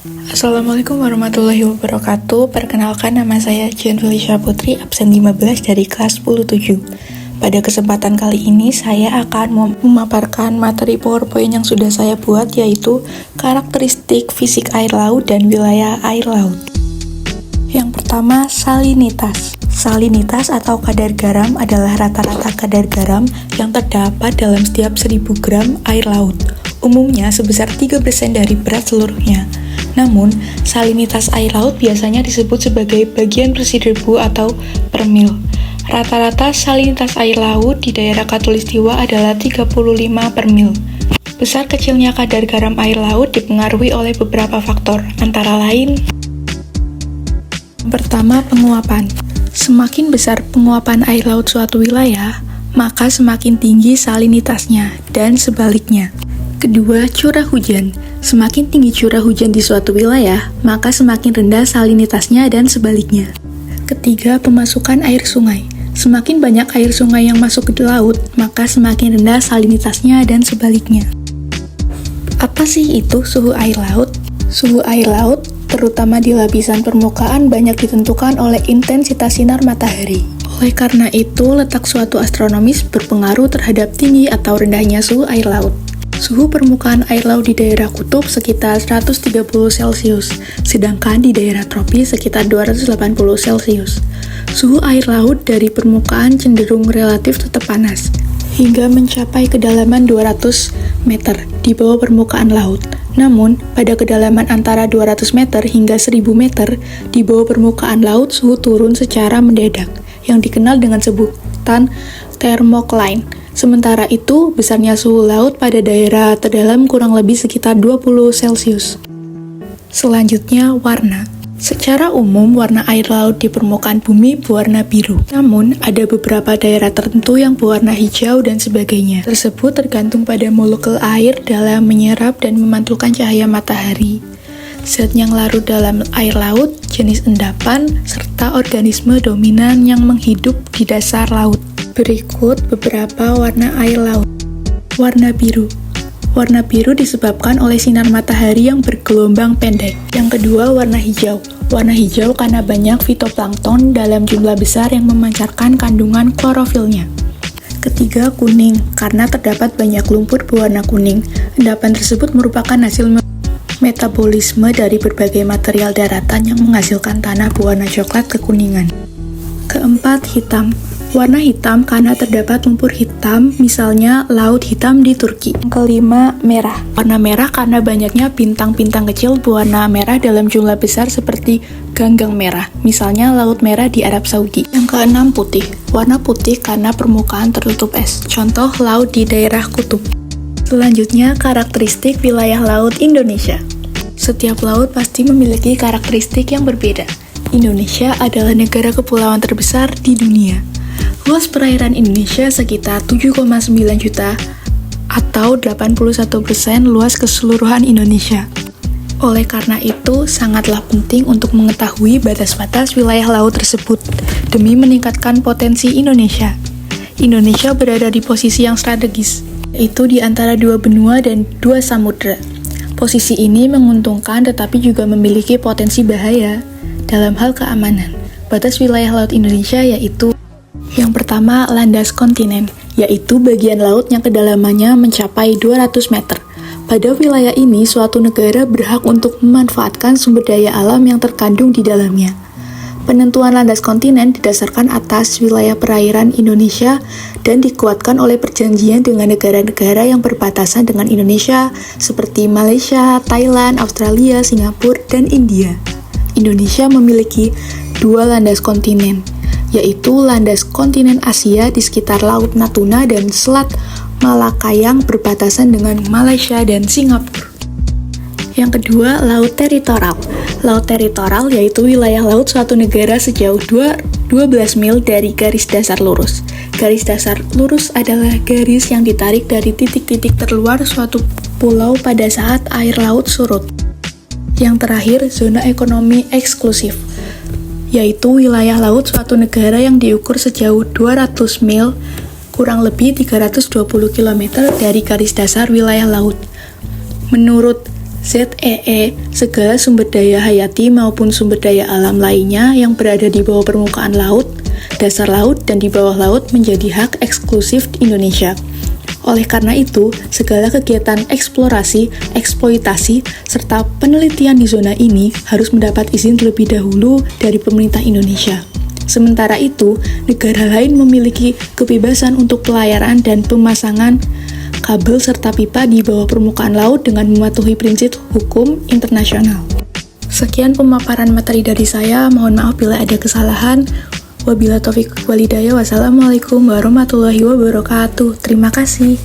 Assalamualaikum warahmatullahi wabarakatuh. Perkenalkan, nama saya Jen Felicia Putri, absen 15 dari kelas 107. Pada kesempatan kali ini saya akan memaparkan materi PowerPoint yang sudah saya buat, yaitu karakteristik fisik air laut dan wilayah air laut. Yang pertama, salinitas. Salinitas atau kadar garam adalah rata-rata kadar garam yang terdapat dalam setiap 1000 gram air laut. Umumnya sebesar 3% dari berat seluruhnya. Namun, salinitas air laut biasanya disebut sebagai bagian per ribu atau per mil. Rata-rata salinitas air laut di daerah Khatulistiwa adalah 35 per mil. Besar kecilnya kadar garam air laut dipengaruhi oleh beberapa faktor, antara lain: pertama, penguapan. Semakin besar penguapan air laut suatu wilayah, maka semakin tinggi salinitasnya, dan sebaliknya. Kedua, curah hujan. Semakin tinggi curah hujan di suatu wilayah, maka semakin rendah salinitasnya dan sebaliknya. Ketiga, pemasukan air sungai. Semakin banyak air sungai yang masuk ke laut, maka semakin rendah salinitasnya dan sebaliknya. Apa sih itu suhu air laut? Suhu air laut, terutama di lapisan permukaan, banyak ditentukan oleh intensitas sinar matahari. Oleh karena itu, letak suatu astronomis berpengaruh terhadap tinggi atau rendahnya suhu air laut. Suhu permukaan air laut di daerah kutub sekitar 130 Celcius, sedangkan di daerah tropis sekitar 280 Celcius. Suhu air laut dari permukaan cenderung relatif tetap panas, hingga mencapai kedalaman 200 meter di bawah permukaan laut. Namun, pada kedalaman antara 200 meter hingga 1000 meter di bawah permukaan laut, suhu turun secara mendadak, yang dikenal dengan sebutan thermocline. Sementara itu, besarnya suhu laut pada daerah terdalam kurang lebih sekitar 20 Celcius. Selanjutnya, warna. Secara umum, warna air laut di permukaan bumi berwarna biru. Namun, ada beberapa daerah tertentu yang berwarna hijau dan sebagainya. Tersebut tergantung pada molekul air dalam menyerap dan memantulkan cahaya matahari, zat yang larut dalam air laut, jenis endapan, serta organisme dominan yang menghidup di dasar laut. Berikut beberapa warna air laut. Warna biru. Warna biru disebabkan oleh sinar matahari yang bergelombang pendek. Yang kedua, warna hijau. Warna hijau karena banyak fitoplankton dalam jumlah besar yang memancarkan kandungan klorofilnya. Ketiga, kuning. Karena terdapat banyak lumpur berwarna kuning. Endapan tersebut merupakan hasil metabolisme dari berbagai material daratan yang menghasilkan tanah berwarna coklat kekuningan. Keempat, hitam. Warna hitam karena terdapat lumpur hitam, misalnya Laut Hitam di Turki. Yang kelima, merah. Warna merah karena banyaknya bintang-bintang kecil berwarna merah dalam jumlah besar seperti ganggang merah, misalnya Laut Merah di Arab Saudi. Yang keenam, putih. Warna putih karena permukaan tertutup es, contoh laut di daerah kutub. Selanjutnya, karakteristik wilayah laut Indonesia. Setiap laut pasti memiliki karakteristik yang berbeda. Indonesia adalah negara kepulauan terbesar di dunia. Luas perairan Indonesia sekitar 7,9 juta atau 81% luas keseluruhan Indonesia. Oleh karena itu, sangatlah penting untuk mengetahui batas-batas wilayah laut tersebut demi meningkatkan potensi Indonesia. Indonesia berada di posisi yang strategis, yaitu di antara dua benua dan dua samudra. Posisi ini menguntungkan tetapi juga memiliki potensi bahaya dalam hal keamanan. Batas wilayah laut Indonesia yaitu: yang pertama, landas kontinen, yaitu bagian laut yang kedalamannya mencapai 200 meter. Pada wilayah ini, suatu negara berhak untuk memanfaatkan sumber daya alam yang terkandung di dalamnya. Penentuan landas kontinen didasarkan atas wilayah perairan Indonesia dan dikuatkan oleh perjanjian dengan negara-negara yang berbatasan dengan Indonesia seperti Malaysia, Thailand, Australia, Singapura, dan India. Indonesia memiliki dua landas kontinen, yaitu landas kontinen Asia di sekitar Laut Natuna dan Selat Malaka yang berbatasan dengan Malaysia dan Singapura. Yang kedua, laut teritorial. Laut teritorial yaitu wilayah laut suatu negara sejauh 12 mil dari garis dasar lurus. Garis dasar lurus adalah garis yang ditarik dari titik-titik terluar suatu pulau pada saat air laut surut. Yang terakhir, zona ekonomi eksklusif, yaitu wilayah laut suatu negara yang diukur sejauh 200 mil, kurang lebih 320 km dari garis dasar wilayah laut. Menurut ZEE, segala sumber daya hayati maupun sumber daya alam lainnya yang berada di bawah permukaan laut, dasar laut, dan di bawah laut menjadi hak eksklusif Indonesia. Oleh karena itu, segala kegiatan eksplorasi, eksploitasi, serta penelitian di zona ini harus mendapat izin terlebih dahulu dari pemerintah Indonesia. Sementara itu, negara lain memiliki kebebasan untuk pelayaran dan pemasangan kabel serta pipa di bawah permukaan laut dengan mematuhi prinsip hukum internasional. Sekian pemaparan materi dari saya, mohon maaf bila ada kesalahan. Wabillahi taufiq wal hidayah. Wassalamualaikum warahmatullahi wabarakatuh. Terima kasih.